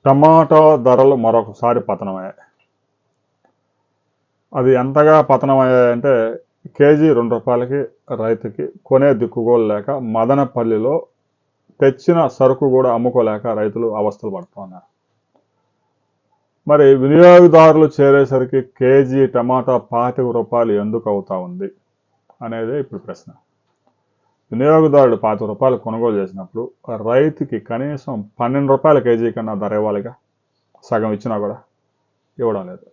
Tomato ధరలు మరొకసారి పతనమయ్యాయి. అది ఎంతగా పతనమయ్యాయంటే కేజీ ₹2 రైతుకి కొనే దిక్కుగోలు లేక మదనపల్లిలో తెచ్చిన సరుకు కూడా అమ్ముకోలేక రైతులు అవస్థలు పడుతున్నారు. మరి వినియోగదారులు చేరేసరికి కేజీ టమాటా ₹25 ఎందుకు అవుతా ఉంది అనేది ఇప్పుడు ప్రశ్న. వినియోగదారుడు ₹25 కొనుగోలు చేసినప్పుడు రైతుకి కనీసం ₹12 కేజీ కన్నా ధర ఇవ్వాలిగా. సగం ఇచ్చినా కూడా ఇవ్వడం లేదు.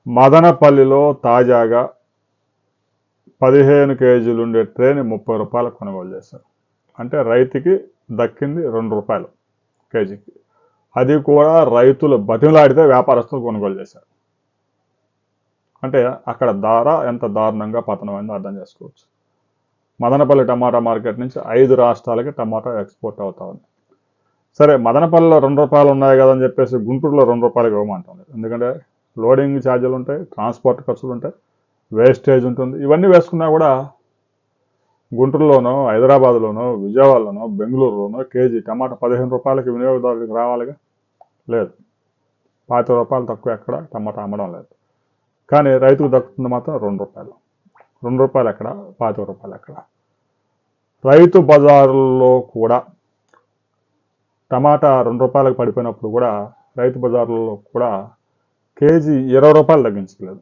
మదనపల్లిలో తాజాగా 15 కేజీలు ఉండే ట్రేని ₹30 కొనుగోలు చేశారు. అంటే రైతుకి దక్కింది ₹2 కేజీకి. అది కూడా రైతులు బతిమలాడితే వ్యాపారస్తులు కొనుగోలు చేశారు. అంటే అక్కడ ధర ఎంత దారుణంగా పతనమైందో అర్థం చేసుకోవచ్చు. మదనపల్లి టమాటా మార్కెట్ నుంచి 5 రాష్ట్రాలకి టమాటా ఎక్స్పోర్ట్ అవుతా ఉంది. సరే, మదనపల్లిలో ₹2 ఉన్నాయి కదని చెప్పేసి గుంటూరులో ₹2 ఇవ్వమంటుంది. ఎందుకంటే లోడింగ్ ఛార్జీలు ఉంటాయి, ట్రాన్స్పోర్ట్ ఖర్చులు ఉంటాయి, వేస్టేజ్ ఉంటుంది. ఇవన్నీ వేసుకున్నా కూడా గుంటూరులోనో, హైదరాబాద్లోనో, విజయవాడలోనో, బెంగళూరులోనో కేజీ టమాటా ₹15 వినియోగదారులకు రావాలిగా. లేదు, ₹25 తక్కువ ఎక్కడ టమాటా అమ్మడం లేదు. కానీ రైతుకు దక్కుతుంది మాత్రం ₹2. ₹2 ఎక్కడ, ₹25 ఎక్కడ. రైతు బజారుల్లో కూడా టమాటా ₹2 పడిపోయినప్పుడు కూడా రైతు బజారుల్లో కూడా కేజీ ₹20 తగ్గించలేదు.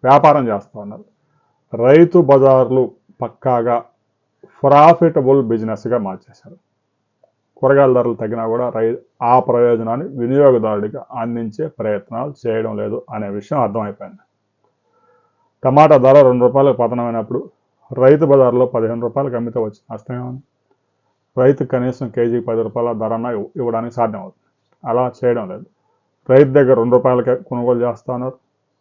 వ్యాపారం చేస్తూ ఉన్నారు. రైతు బజార్లు పక్కాగా ప్రాఫిటబుల్ బిజినెస్గా మార్చేశారు. కూరగాయల ధరలు తగ్గినా కూడా ఆ ప్రయోజనాన్ని వినియోగదారుడికి అందించే ప్రయత్నాలు చేయడం లేదు అనే విషయం అర్థమైపోయింది. టమాటా ధర ₹2 పతనమైనప్పుడు రైతు బజార్లో ₹15 అమ్మితే వచ్చి నష్టమే ఉంది. రైతు కనీసం కేజీకి ₹10 ధరన ఇవ్వడానికి సాధ్యం అవుతుంది. అలా చేయడం లేదు. రైతు దగ్గర ₹2 కొనుగోలు చేస్తూ ఉన్నారు.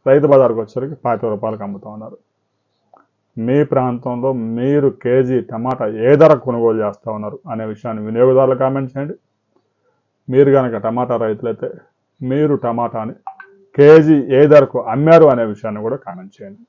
రైతు బజార్కి వచ్చేసరికి ₹25 అమ్ముతూ ఉన్నారు. మీ ప్రాంతంలో మీరు కేజీ టమాటా ఏ ధర కొనుగోలు చేస్తూ ఉన్నారు అనే విషయాన్ని వినియోగదారులు కామెంట్ చేయండి. మీరు కనుక టమాటా రైతులైతే మీరు టమాటాని కేజీ ఏ ధరకు అమ్మారు అనే విషయాన్ని కూడా కామెంట్ చేయండి.